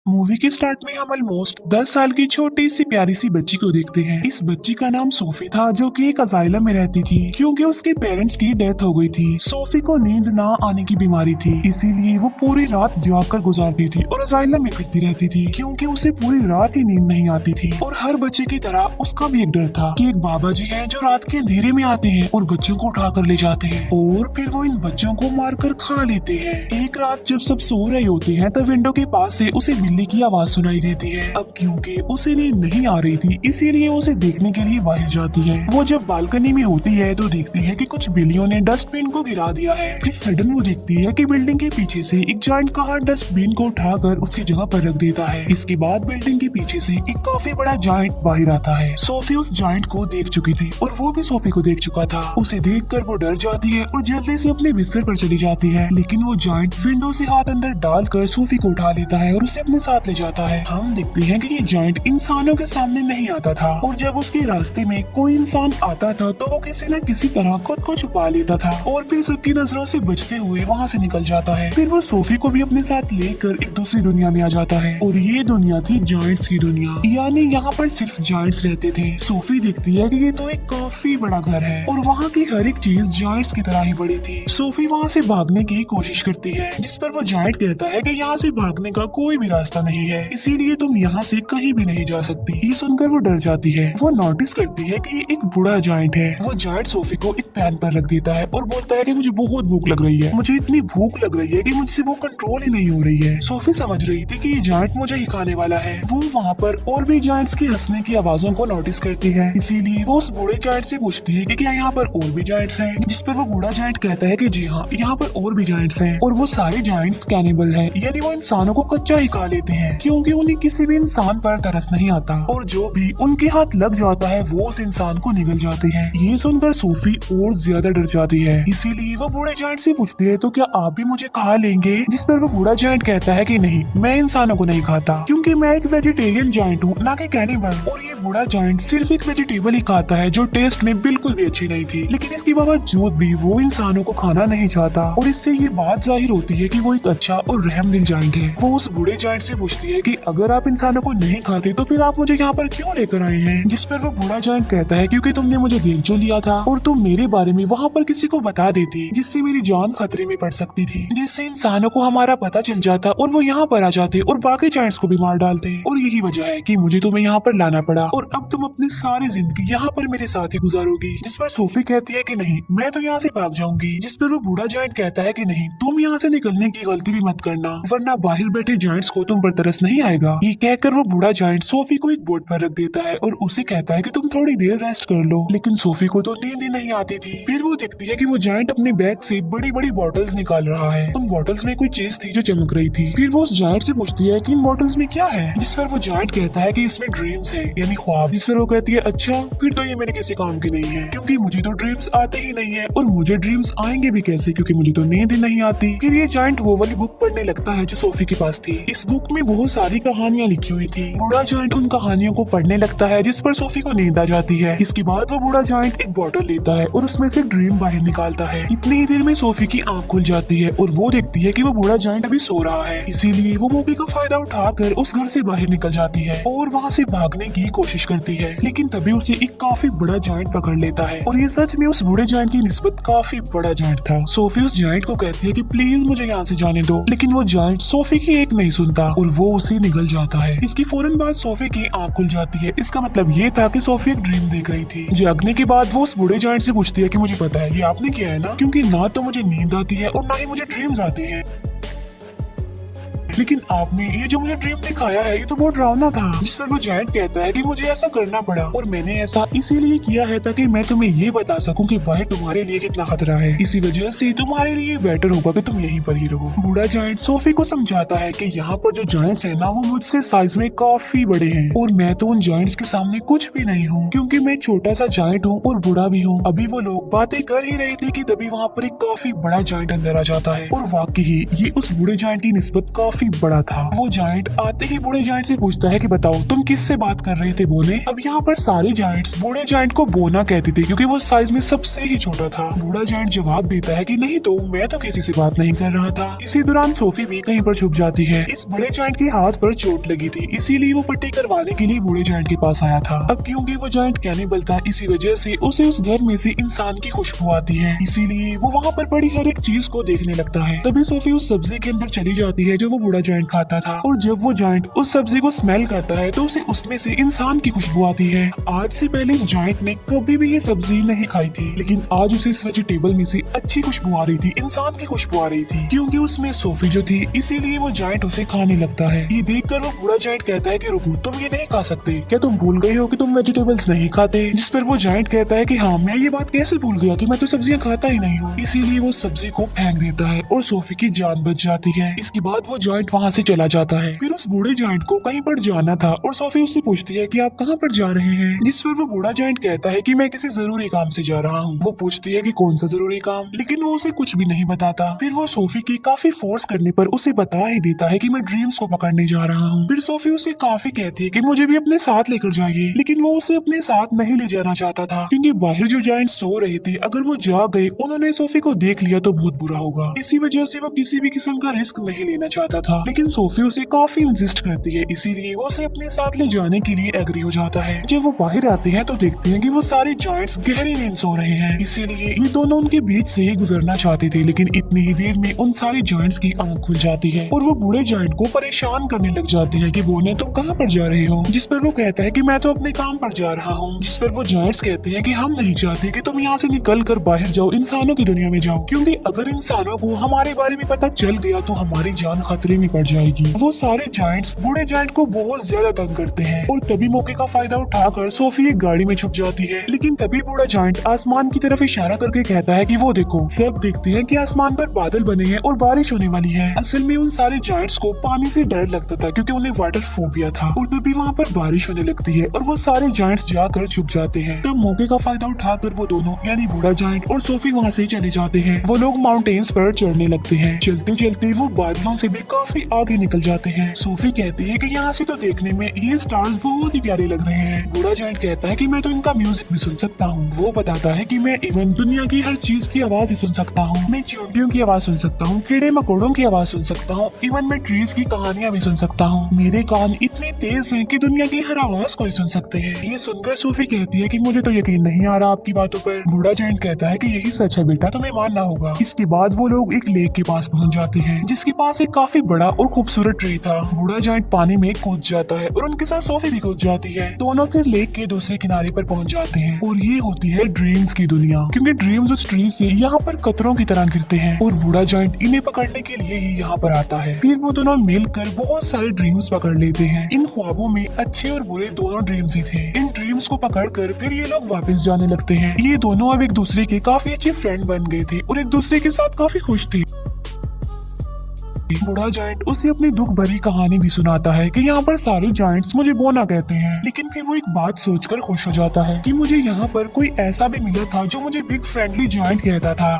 Movie के start में हम ऑलमोस्ट 10 साल की छोटी सी प्यारी सी बच्ची को देखते हैं। इस बच्ची का नाम सोफी था, जो कि एक असाइलम में रहती थी क्योंकि उसके पेरेंट्स की डेथ हो गई थी। सोफी को नींद ना आने की बीमारी थी, इसीलिए वो पूरी रात जाग कर गुजारती थी और असाइलम में फिरती रहती थी क्योंकि उसे पूरी रात ही नींद नहीं आती थी। और हर बच्चे की तरह उसका भी एक डर था कि एक बाबा जी है जो रात के अंधेरे में आते हैं और बच्चों को उठा कर ले जाते हैं और फिर वो इन बच्चों को मार कर खा लेते हैं। एक रात जब सब सो रहे होते हैं तब विंडो के पास से उसे बिल्ली की आवाज सुनाई देती है। अब क्योंकि उसे नींद नहीं आ रही थी, इसीलिए उसे देखने के लिए बाहर जाती है। वो जब बालकनी में होती है तो देखती है कि कुछ बिल्लियों ने डस्टबिन को गिरा दिया है। फिर सडन वो देखती है कि बिल्डिंग के पीछे से एक जायंट कार डस्टबिन को उठाकर उसकी जगह पर रख देता है। इसके बाद बिल्डिंग के पीछे से एक काफी बड़ा जायंट बाहर आता है। सोफी उस जायंट को देख चुकी थी और वो भी सोफी को देख चुका था। उसे देखकर वो डर जाती है और जल्दी से अपने बिस्तर पर चली जाती है, लेकिन वो जायंट विंडो से हाथ अंदर डालकर सोफी को उठा लेता है और उसे अपने साथ ले जाता है। हम देखते हैं कि ये जायंट इंसानों के सामने नहीं आता था और जब उसके रास्ते में कोई इंसान आता था तो वो किसी न किसी तरह खुद को छुपा लेता था और फिर सबकी नजरों से बचते हुए वहाँ से निकल जाता है। फिर वो सोफी को भी अपने साथ लेकर एक दूसरी दुनिया में आ जाता है और ये दुनिया थी जायंट्स की दुनिया, यानी यहाँ पर सिर्फ जायंट्स रहते थे। सोफी देखती है कि ये तो एक काफी बड़ा घर है और वहाँ की हर एक चीज जायंट्स की तरह ही बड़ी थी। सोफी वहाँ से भागने की कोशिश करती है, जिस पर वो जायंट कहता है कि यहाँ से भागने का कोई भी रास्ता नहीं है, इसीलिए तुम यहाँ से कहीं भी नहीं जा सकती। ये सुनकर वो डर जाती है। वो नोटिस करती है कि एक बूढ़ा जायंट है। वो जायंट सोफी को एक पैन पर रख देता है और बोलता है कि मुझे बहुत भूख लग रही है, मुझे इतनी भूख लग रही है कि मुझसे वो कंट्रोल ही नहीं हो रही है। सोफी समझ रही थी कि ये जायंट मुझे ही खाने वाला है। वो वहाँ पर और भी जायंट्स की हंसने की आवाजों को नोटिस करती है, इसीलिए वो उस बूढ़े जायंट से पूछती है कि क्या यहाँ पर और भी जायंट्स हैं, जिस पर वो बूढ़ा जायंट कहता है कि जी हाँ, यहाँ पर और भी जायंट्स हैं और वो सारे जायंट्स कैनिबल हैं, यानी वो इंसानों को कच्चा ही खा लेते हैं क्योंकि उन्हें किसी भी इंसान पर तरस नहीं आता और जो भी उनके हाथ लग जाता है वो उस इंसान को निगल जाते हैं। ये सुनकर सोफी और ज्यादा डर जाती है, इसीलिए वो बूढ़े जायंट से पूछती है तो क्या आप भी मुझे खा लेंगे, जिस पर वो बूढ़ा जायंट कहता है कि नहीं, मैं इंसानों को नहीं खाता क्योंकि मैं एक वेजिटेरियन जायंट हूँ, ना कि कैनिबल। और ये बूढ़ा जायंट सिर्फ एक वेजिटेबल ही खाता है जो टेस्ट में बिल्कुल भी अच्छी नहीं थी, लेकिन इसके बावजूद भी वो इंसानों को खाना नहीं चाहता और इससे ये बात जाहिर होती है कि वो एक अच्छा और रहमदिल जायंट है। वो उस बूढ़े जायंट से पूछती है कि अगर आप इंसानों को नहीं खाते तो फिर आप मुझे यहाँ पर क्यों लेकर आए हैं, जिस पर वो बूढ़ा जायंट कहता है क्योंकि तुमने मुझे देख जो लिया था और तुम मेरे बारे में वहाँ पर किसी को बता देती जिससे मेरी जान खतरे में पड़ सकती थी, जिससे इंसानों को हमारा पता चल जाता और वो यहाँ पर आ जाते और बाकी जायंट्स को भी मार डालते और यही वजह है कि मुझे तुम्हें यहाँ पर लाना पड़ा और अब तुम अपनी सारी जिंदगी यहाँ पर मेरे साथ ही गुजारोगी। जिस पर सोफी कहती है कि नहीं, मैं तो यहाँ से भाग जाऊंगी, जिस पर वो बूढ़ा जायंट कहता है कि नहीं, तुम यहाँ से निकलने की गलती भी मत करना वरना बाहर बैठे जायंट्स को तुम पर तरस नहीं आएगा। ये कहकर वो बूढ़ा जायंट सोफी को एक बोर्ड पर रख देता है और उसे कहता है कि तुम थोड़ी देर रेस्ट कर लो, लेकिन सोफी को तो नींद ही नहीं आती थी। फिर वो देखती है कि वो जायंट अपने बैग से बड़ी बड़ी बॉटल्स निकाल रहा है। उन बॉटल्स में कोई चीज थी जो चमक रही थी। फिर वो उस जायंट से पूछती है कि इन बॉटल्स में क्या है, जिस पर वो जायंट कहता है कि इसमें ड्रीम्स है, यानी ख्वाब। जिस पर वो कहती है अच्छा, फिर तो ये मेरे किसी काम की नहीं है क्योंकि मुझे तो ड्रीम्स आते ही नहीं है और मुझे ड्रीम्स आएंगे भी कैसे क्योंकि मुझे तो नींद ही नहीं आती। फिर ये जायंट वो वाली बुक पढ़ने लगता है जो सोफी के पास थी। इस बुक में बहुत सारी कहानियां लिखी हुई थी। बूढ़ा जायंट उन कहानियों को पढ़ने लगता है जिस पर सोफी को नींद आ जाती है। इसके बाद वो बूढ़ा जायंट एक बॉटल लेता है और उसमें से ड्रीम बाहर निकालता है। इतनी ही देर में सोफी की आंख खुल जाती है और वो देखती है कि वो बूढ़ा जायंट अभी सो रहा है, इसीलिए वो मौके का फायदा उठाकर उस घर से बाहर निकल जाती है और वहाँ से भागने की कोशिश करती है, लेकिन तभी उसे एक काफी बड़ा जायंट पकड़ लेता है और ये सच में उस बूढ़े जायंट की निस्बत काफी बड़ा जायंट था। सोफी उस जायंट को कहती है कि प्लीज मुझे यहाँ से जाने दो, लेकिन वो जायंट सोफी की एक नहीं सुनता और वो उसे निगल जाता है। इसकी फौरन बाद सोफी की आंख खुल जाती है। इसका मतलब ये था कि सोफी एक ड्रीम देख रही थी। जागने के बाद वो उस बूढ़े जायंट से पूछती है कि मुझे पता है ये आपने किया है ना, क्योंकि ना तो मुझे नींद आती है और ना ही मुझे ड्रीम्स आते हैं, लेकिन आपने ये जो मुझे ड्रीम दिखाया है ये तो बहुत डरावना था। जिस पर वो जायंट कहता है कि मुझे ऐसा करना पड़ा और मैंने ऐसा इसीलिए किया है ताकि मैं तुम्हें ये बता सकूं कि बाहर तुम्हारे लिए कितना खतरा है, इसी वजह से तुम्हारे लिए बेटर होगा कि तुम यहीं पर ही रहो। बूढ़ा जायंट सोफी को समझाता है कि यहाँ पर जो जायंट्स है ना वो मुझसे साइज में काफी बड़े हैं और मैं तो उन जायंट्स के सामने कुछ भी नहीं हूँ क्योंकि मैं छोटा सा जायंट हूँ और बूढ़ा भी हूँ। अभी वो लोग बातें कर ही रहे थे कि तभी वहाँ पर एक काफी बड़ा जायंट अंदर आ जाता है और वाकई ये उस बूढ़े जायंट की निस्बत काफी काफी बड़ा था। वो जायंट आते ही बूढ़े जायंट से पूछता है कि बताओ तुम किससे बात कर रहे थे बोने। अब यहाँ पर सारे जायंट्स बूढ़े जायंट को बोना कहते थे क्योंकि वो साइज में सबसे ही छोटा था। बूढ़ा जायंट जवाब देता है कि नहीं तो मैं तो किसी से बात नहीं कर रहा था। इसी दौरान सोफी भी कहीं पर छुप जाती है। इस बड़े जायंट के हाथ पर चोट लगी थी, इसीलिए वो पट्टी करवाने के लिए बूढ़े जायंट के पास आया था। अब क्योंकि वो जायंट कैनिबल था, इसी वजह से उसे उस घर में से इंसान की खुशबू आती है, इसीलिए वो वहाँ पर पड़ी हर एक चीज को देखने लगता है। तभी सोफी उस सब्जी के अंदर चली जाती है जो वो बूढ़ा जायंट खाता था, और जब वो जायंट उस सब्जी को स्मेल करता है तो उसे उसमें से इंसान की खुशबू आती है। आज से पहले इस जायंट ने कभी भी ये सब्जी नहीं खाई थी, लेकिन आज उसे इस वेजिटेबल में से अच्छी खुशबू आ रही थी, इंसान की खुशबू आ रही थी, क्योंकि उसमें सोफी जो थी, इसीलिए वो जायंट उसे खाने लगता है। ये देखकर वो बूढ़ा जायंट कहता है कि रुको, तुम ये नहीं खा सकते, क्या तुम भूल गए हो कि तुम वेजिटेबल्स नहीं खाते। जिस पर वो जायंट कहता है कि हाँ, मैं ये बात कैसे भूल गया कि मैं तो सब्जियां खाता ही नहीं हूँ। इसीलिए वो सब्जी को फेंक देता है और सोफी की जान बच जाती है। इसके बाद वो जायंट वहाँ से चला जाता है। फिर उस बूढ़े जायंट को कहीं पर जाना था और सोफी उससे पूछती है कि आप कहाँ पर जा रहे हैं। जिस पर वो बूढ़ा जायंट कहता है कि मैं किसी जरूरी काम से जा रहा हूँ। वो पूछती है कि कौन सा जरूरी काम, लेकिन वो उसे कुछ भी नहीं बताता। फिर वो सोफी की काफी फोर्स करने पर उसे बता ही देता है कि मैं ड्रीम्स को पकड़ने जा रहा हूँ। फिर सोफी उसे काफी कहती है कि मुझे भी अपने साथ लेकर जाइए, लेकिन वो उसे अपने साथ नहीं ले जाना चाहता था, क्योंकि बाहर जो जायंट सो रहे थे, अगर वो जाग गए, उन्होंने सोफी को देख लिया तो बहुत बुरा होगा। इसी वजह से वो किसी भी किस्म का रिस्क नहीं लेना चाहता था, लेकिन सोफी उसे काफी इंसिस्ट करती है, इसीलिए वो उसे अपने साथ ले जाने के लिए एग्री हो जाता है। जब वो बाहर आते हैं तो देखते हैं कि वो सारे जायंट्स गहरी नींद सो रहे हैं, इसीलिए ये दोनों उनके बीच से ही गुजरना चाहते थे, लेकिन इतनी ही देर में उन सारे जायंट्स की आंख खुल जाती है और वो बूढ़े जायंट को परेशान करने लग जाते हैं कि बोने तुम कहाँ पर जा रहे हो। जिस पर वो कहता है कि मैं तो अपने काम पर जा रहा हूँ। जिस पर वो जायंट्स कहते हैं कि हम नहीं चाहते कि तुम यहाँ से निकल कर बाहर जाओ, इंसानों की दुनिया में जाओ, क्योंकि अगर इंसानों को हमारे बारे में पता चल गया तो हमारी जान खतरे में पड़ जाएगी। वो सारे जायंट्स बूढ़े जायंट को बहुत ज्यादा तंग करते हैं और तभी मौके का फायदा उठाकर सोफी एक गाड़ी में छुप जाती है। लेकिन तभी बूढ़ा जायंट आसमान की तरफ इशारा करके कहता है कि वो देखो। सब देखते हैं कि आसमान पर बादल बने हैं और बारिश होने वाली है। असल में उन सारे जायंट्स को पानी से डर लगता था क्योंकि उन्हें वाटर फोबिया था, और तभी वहाँ पर बारिश होने लगती है और वो सारे जायंट्स जाकर छुप जाते हैं। तब मौके का फायदा उठाकर वो दोनों यानी बूढ़ा जायंट और सोफी वहाँ से चले जाते हैं। वो लोग माउंटेन्स पर चढ़ने लगते हैं। चलते चलते वो बादलों से भी काफी आगे निकल जाते हैं। सोफी कहती है कि यहाँ से तो देखने में ये स्टार्स बहुत ही प्यारे लग रहे हैं। बूढ़ा जायंट कहता है कि मैं तो इनका म्यूजिक भी सुन सकता हूँ। वो बताता है कि मैं इवन दुनिया की हर चीज की आवाज ही सुन सकता हूँ। मैं चींटियों की आवाज सुन सकता हूँ, कीड़े मकोड़ों की आवाज सुन सकता हूँ, इवन मैं ट्रीज की कहानियाँ भी सुन सकता हूँ। मेरे कान इतने तेज हैं कि दुनिया की हर आवाज को ही सुन सकते हैं। ये सुनकर सोफी कहती है कि मुझे तो यकीन नहीं आ रहा आपकी बातों पर। बूढ़ा जायंट कहता है कि यही सच है बेटा, तुम्हें मानना होगा। इसके बाद वो लोग एक लेक के पास पहुंच जाते हैं, जिसके पास एक काफी बड़ा और खूबसूरत ट्री था। बूढ़ा जायंट पानी में कूद जाता है और उनके साथ सोफी भी कूद जाती है। दोनों फिर लेक के दूसरे किनारे पर पहुंच जाते हैं और ये होती है ड्रीम्स की दुनिया, क्योंकि ड्रीम्स उस ट्री से यहाँ पर कतरों की तरह गिरते हैं और बूढ़ा जायंट इन्हें पकड़ने के लिए ही यहाँ पर आता है। फिर वो दोनों मिलकर बहुत सारे ड्रीम्स पकड़ लेते हैं। इन ख्वाबों में अच्छे और बुरे दोनों ड्रीम्स ही थे। इन ड्रीम्स को पकड़कर फिर ये लोग वापस जाने लगते हैं। ये दोनों अब एक दूसरे के काफी अच्छे फ्रेंड बन गए थे और एक दूसरे के साथ काफी खुश थे। बूढ़ा जायंट उसे अपनी दुख भरी कहानी भी सुनाता है कि यहाँ पर सारे जायंट्स मुझे बोना कहते हैं, लेकिन फिर वो एक बात सोचकर खुश हो जाता है कि मुझे यहाँ पर कोई ऐसा भी मिला था जो मुझे बिग फ्रेंडली जायंट कहता था।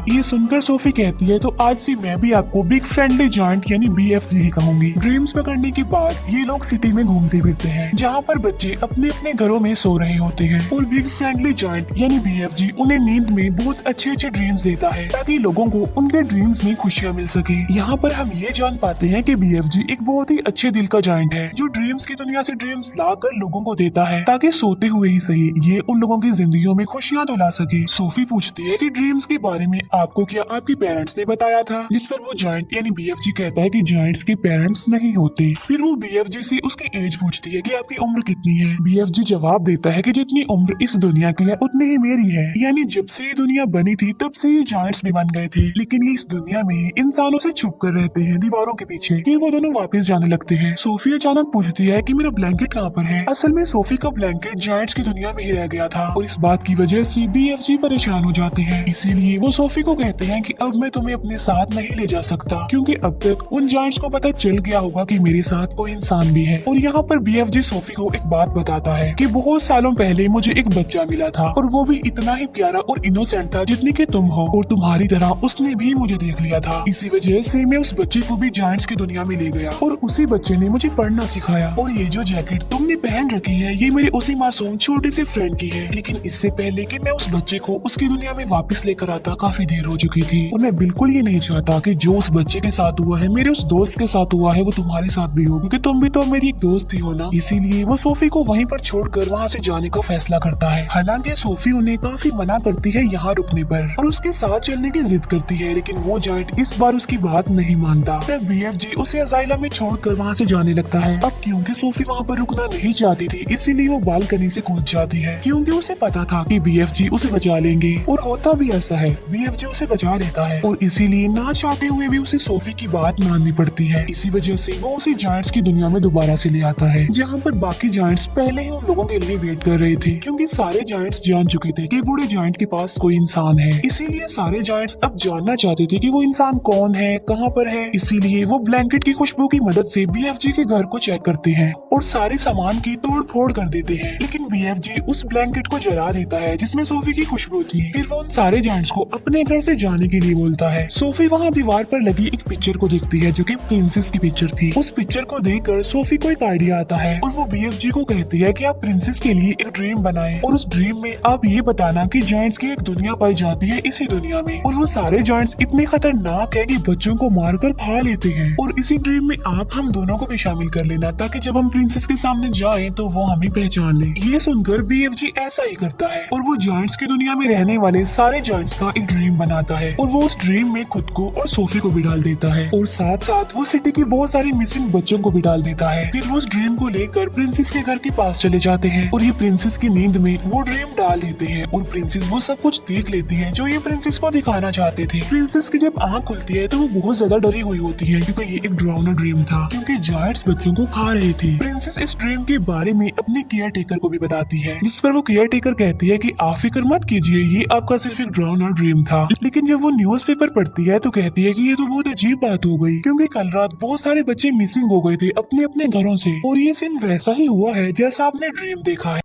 ये सुनकर सोफी कहती है तो आज से मैं भी आपको बिग फ्रेंडली जायंट यानी BFG ही कहूंगी। ड्रीम्स पकड़ने के बाद ये लोग सिटी में घूमते फिरते हैं, जहाँ पर बच्चे अपने अपने घरों में सो रहे होते हैं और बिग फ्रेंडली जायंट यानी BFG उन्हें नींद में बहुत अच्छे अच्छे ड्रीम्स देता है ताकि लोगों को उनके ड्रीम्स में खुशियाँ मिल सके। यहाँ पर हम ये जान पाते हैं कि BFG एक बहुत ही अच्छे दिल का जायंट है जो ड्रीम्स की दुनिया से ड्रीम्स लाकर लोगों को देता है ताकि सोते हुए ही सही ये उन लोगों की जिंदगियों में खुशियाँ तो ला सके। सोफी पूछती है कि ड्रीम्स के बारे में आपको क्या आपके पेरेंट्स ने बताया था, जिस पर वो जायंट यानी BFG कहता है कि जायंट्स के पेरेंट्स नहीं होते। फिर वो BFG से उसकी एज पूछती है कि आपकी उम्र कितनी है। BFG जवाब देता है कि जितनी उम्र इस दुनिया की है उतनी ही मेरी है, यानी जब से ये दुनिया बनी थी तब से ये जायंट्स भी बन गए थे, लेकिन ये इस दुनिया में इंसानों से छुप कर रहते हैं दीवारों के पीछे। फिर वो दोनों वापस जाने लगते हैं। सोफी अचानक पूछती है कि मेरा ब्लैंकेट कहाँ पर है। असल में सोफी का ब्लैंकेट जायंट्स की दुनिया में ही रह गया था और इस बात की वजह से BFG परेशान हो जाते हैं। इसीलिए वो सोफी को कहते हैं कि अब मैं तुम्हें अपने साथ नहीं ले जा सकता, क्योंकि अब तक उन जायंट्स को पता चल गया होगा कि मेरे साथ कोई इंसान भी है। और यहाँ पर BFG सोफी को एक बात बताता है कि बहुत सालों पहले मुझे एक बच्चा मिला था और वो भी इतना ही प्यारा और इनोसेंट था जितनी कि तुम हो, और तुम्हारी तरह उसने भी मुझे देख लिया था। इसी वजह से मैं उस बच्चे को भी जायंट्स की दुनिया में ले गया और उसी बच्चे ने मुझे पढ़ना सिखाया। और ये जो जैकेट तुमने पहन रखी है ये मेरे उसी मासूम छोटे से फ्रेंड की है। लेकिन इससे पहले कि मैं उस बच्चे को उसकी दुनिया में वापस लेकर आता काफी देर हो चुकी थी और मैं बिल्कुल ये नहीं चाहता कि जो उस बच्चे के साथ हुआ है मेरे उस दोस्त के साथ हुआ है वो तुम्हारे साथ भी हो, क्योंकि तुम भी तो मेरी एक दोस्त ही हो ना। इसीलिए वो सोफी को वहीं पर छोड़कर वहाँ से जाने का फैसला करता है। हालांकि सोफी उन्हें काफी मना करती है यहाँ रुकने पर और उसके साथ चलने की जिद करती है, लेकिन वो जायंट इस बार उसकी बात नहीं मानता। तब BFG उसे अजाइलम में छोड़कर वहाँ से जाने लगता है। अब क्योंकि सोफी वहाँ पर रुकना नहीं चाहती थी इसीलिए वो बालकनी से कूद जाती है, क्योंकि उसे पता था कि BFG उसे बचा लेंगे। और होता भी ऐसा है, BFG उसे बचा लेता है और इसीलिए ना चाहते हुए भी उसे सोफी की बात माननी पड़ती है। इसी वजह से वो उसे जायंट्स की दुनिया में दोबारा से ले आता है, जहाँ पर बाकी जायंट्स पहले ही उन लोगों के लिए वेट कर रहे थे, क्योंकि सारे जायंट्स जान चुके थे कि बूढ़े जायंट के पास कोई इंसान है। इसीलिए सारे जायंट्स अब जानना चाहते थे कि वो इंसान कौन है, कहाँ पर है। इसीलिए वो ब्लैंकेट की खुशबू की मदद से BFG के घर को चेक करते हैं और सारे सामान की तोड़ फोड़ कर देते हैं। लेकिन BFG उस ब्लैंकेट को जला देता है जिसमें सोफी की खुशबू थी। फिर वो उन सारे जायंट्स को अपने घर से जाने के लिए बोलता है। सोफी वहाँ दीवार पर लगी एक पिक्चर को देखती है जो कि प्रिंसेस की पिक्चर थी। उस पिक्चर को देखकर सोफी को एक आइडिया आता है और वो BFG को कहती है कि आप प्रिंसेस के लिए एक ड्रीम बनाएं और उस ड्रीम में आप ये बताना कि जायंट्स की एक दुनिया पाई जाती है इसी दुनिया में और वो सारे जायंट्स इतने खतरनाक है कि बच्चों को मारकर खा लेते हैं। और इसी ड्रीम में आप हम दोनों को भी शामिल कर लेना ताकि जब हम प्रिंसेस के सामने जाएं तो वो हमें पहचान ले। ये सुनकर BFG ऐसा ही करता है और वो जायंट्स की दुनिया में रहने वाले सारे जायंट्स का एक ड्रीम बनाता है और वो उस ड्रीम में खुद को और सोफी को भी डाल देता है और साथ साथ वो सिटी की बहुत सारी मिसिंग बच्चों को भी डाल देता है। फिर वो उस ड्रीम को लेकर प्रिंसेस के घर के पास चले जाते हैं और ये प्रिंसेस की नींद में वो ड्रीम डाल देते हैं और प्रिंसेस वो सब कुछ देख लेती है जो ये प्रिंसेस को दिखाना चाहते थे। प्रिंसेस की जब आँख खुलती है तो वो बहुत ज्यादा डरी हुई होती है क्योंकि ये एक डरावना ड्रीम था, क्योंकि जायंट्स बच्चों को खा रहे थे। प्रिंसेस इस ड्रीम के बारे में अपने केयर टेकर को भी बताती है, जिस पर वो केयर टेकर कहती है कि आप फिक्र मत कीजिए, ये आपका सिर्फ एक डरावना ड्रीम था। लेकिन जब वो न्यूज़पेपर पढ़ती है तो कहती है कि ये तो बहुत अजीब बात हो गई, क्योंकि कल रात बहुत सारे बच्चे मिसिंग हो गए थे अपने अपने घरों से और ये सीन वैसा ही हुआ है जैसा आपने ड्रीम देखा है।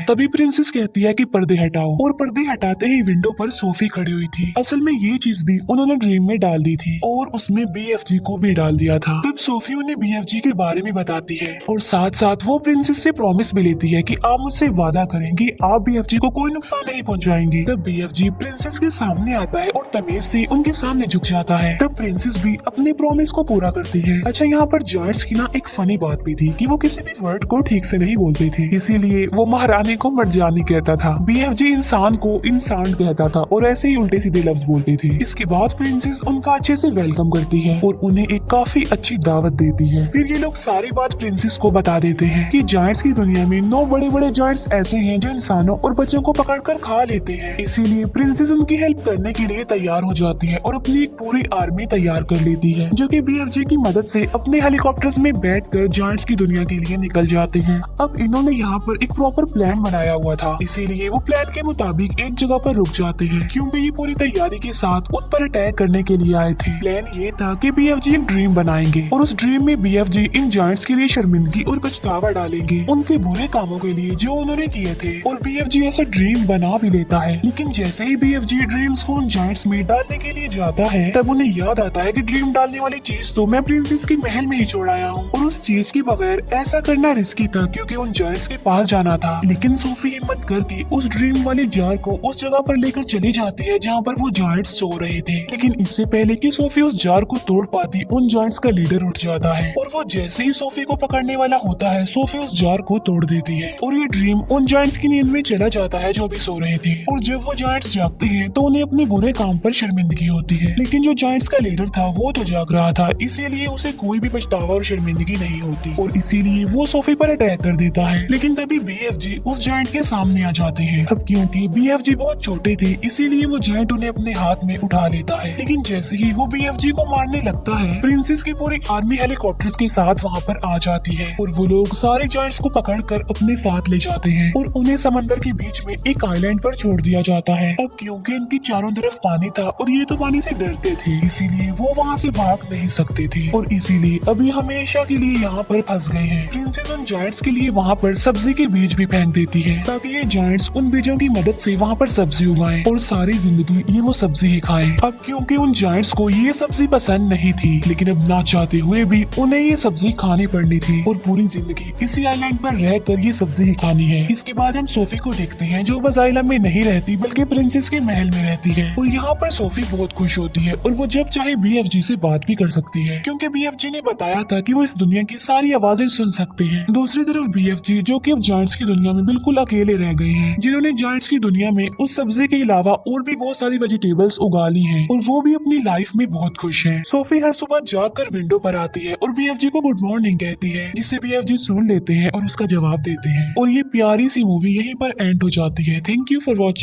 तभी प्रिंसेस कहती है कि पर्दे हटाओ और पर्दे हटाते ही विंडो पर सोफी खड़ी हुई थी। असल में ये चीज भी उन्होंने ड्रीम में डाल दी थी और उसमें BFG को भी डाल दिया था। तब सोफी उन्हें BFG के बारे में बताती है और साथ साथ वो प्रिंसेस से प्रॉमिस भी लेती है कि आप मुझसे वादा करेंगे आप BFG को कोई नुकसान नहीं पहुंचाएंगे। तब BFG प्रिंसेस के सामने आता है और तमीज से उनके सामने झुक जाता है। तब प्रिंसेस भी अपने प्रॉमिस को पूरा करती है। अच्छा, यहाँ पर जायंट्स की ना एक फनी बात भी थी कि वो किसी भी वर्ड को ठीक से नहीं बोलते थे, इसीलिए वो महारानी को मर्जानी कहता था, BFG इंसान को इंसान कहता था और ऐसे ही उल्टे सीधे लफ्ज बोलते थे। इसके बाद प्रिंसेस उनका अच्छे से वेलकम करती है और उन्हें एक काफी अच्छी दावत देती है। फिर ये लोग सारी बात प्रिंसेस को बता देते हैं कि जायंट्स की दुनिया में 9 बड़े बड़े जायंट्स ऐसे हैं जो इंसानों और बच्चों को पकड़कर खा लेते हैं। इसीलिए प्रिंसेस उनकी हेल्प करने के लिए तैयार हो जाती है और अपनी एक पूरी आर्मी तैयार कर लेती है, जो कि BFG की मदद से अपने हेलीकॉप्टर्स में बैठकर जायंट्स की दुनिया के लिए निकल जाते हैं। अब इन्होंने यहाँ पर एक प्रॉपर प्लान बनाया हुआ था, इसीलिए वो प्लान के मुताबिक एक जगह पर रुक जाते हैं, क्योंकि ये पूरी तैयारी के साथ उन पर अटैक करने के लिए आए थे। प्लान ये था कि BFG एक ड्रीम बनाएंगे और उस ड्रीम में BFG इन जायंट्स के लिए शर्मिंदगी और पछतावा डालेंगे उनके बुरे कामों के लिए जो उन्होंने किए थे। और BFG ऐसा ड्रीम बना भी लेता है, लेकिन जैसे ही BFG ड्रीम्स को उन जायंट्स में डालने के लिए जाता है तब उन्हें याद आता है कि ड्रीम डालने वाली चीज तो मैं प्रिंसेस के महल में ही छोड़ आया हूँ और उस चीज के बगैर ऐसा करना रिस्की था क्योंकि उन जायंट्स के पास जाना था। लेकिन सोफी हिम्मत करके उस ड्रीम वाले जार को उस जगह पर लेकर चली जाती है जहाँ पर वो जायंट्स सो रहे थे। लेकिन इससे पहले कि सोफी उस जार को तोड़ पाती उन जायंट्स का लीडर उठ जाता है और वो जैसे ही सोफी को पकड़ने वाला होता है सोफी उस जार को तोड़ देती है और ये ड्रीम उन जायंट्स की नींद में चला जाता है जो भी सो रहे थे। और जब वो जायंट्स जागते हैं तो उन्हें अपने बुरे काम पर शर्मिंदगी होती है, लेकिन जो जायंट्स का लीडर था वो तो जाग रहा था, इसीलिए उसे कोई भी पछतावा और शर्मिंदगी नहीं होती और इसीलिए वो सोफी पर अटैक कर देता है। लेकिन तभी BFG उस जायंट के सामने आ जाते हैं। अब क्योंकि BFG बहुत छोटे थे इसीलिए वो जायंट उन्हें अपने हाथ में उठा लेता है। लेकिन जैसे ही वो BFG को मारने लगता है प्रिंसेस की पूरी आर्मी हेलीकॉप्टर्स के साथ वहाँ पर आ जाती है और वो लोग सारे जायंट्स को पकड़कर अपने साथ ले जाते हैं और उन्हें समंदर के बीच में एक आइलैंड पर छोड़ दिया जाता है। अब क्योंकि इनकी चारों तरफ पानी था और ये तो पानी से डरते थे इसीलिए वो वहाँ से भाग नहीं सकते थे और इसीलिए अभी हमेशा के लिए यहाँ पर फंस गए हैं। प्रिंसेस उन जायंट्स के लिए वहाँ पर सब्जी के बीज भी फेंक देती देती है ताकि ये जायंट्स उन बीजों की मदद से वहाँ पर सब्जी उगाएं और सारी जिंदगी ये वो सब्जी ही खाएं। अब क्योंकि उन जायंट्स को ये सब्जी पसंद नहीं थी, लेकिन अब ना चाहते हुए भी उन्हें ये सब्जी खानी पड़नी थी और पूरी जिंदगी इसी आइलैंड पर रहकर ये सब्जी ही खानी है। इसके बाद हम सोफी को देखते हैं जो बस आइलैंड में नहीं रहती बल्कि प्रिंसेस के महल में रहती है और यहाँ पर सोफी बहुत खुश होती है और वो जब चाहे BFG से बात भी कर सकती है क्योंकि BFG ने बताया था कि वो इस दुनिया की सारी आवाजें सुन सकते हैं। दूसरी तरफ BFG जो कि अब जायंट्स की दुनिया में बिल्कुल अकेले रह गए हैं, जिन्होंने जायंट्स की दुनिया में उस सब्जी के अलावा और भी बहुत सारी वेजिटेबल्स उगा ली हैं और वो भी अपनी लाइफ में बहुत खुश हैं। सोफी हर सुबह जाकर विंडो पर आती है और BFG को गुड मॉर्निंग कहती है, जिससे BFG सुन लेते हैं और उसका जवाब देते हैं और ये प्यारी सी मूवी यहीं पर एंड हो जाती है। Thank you for watching.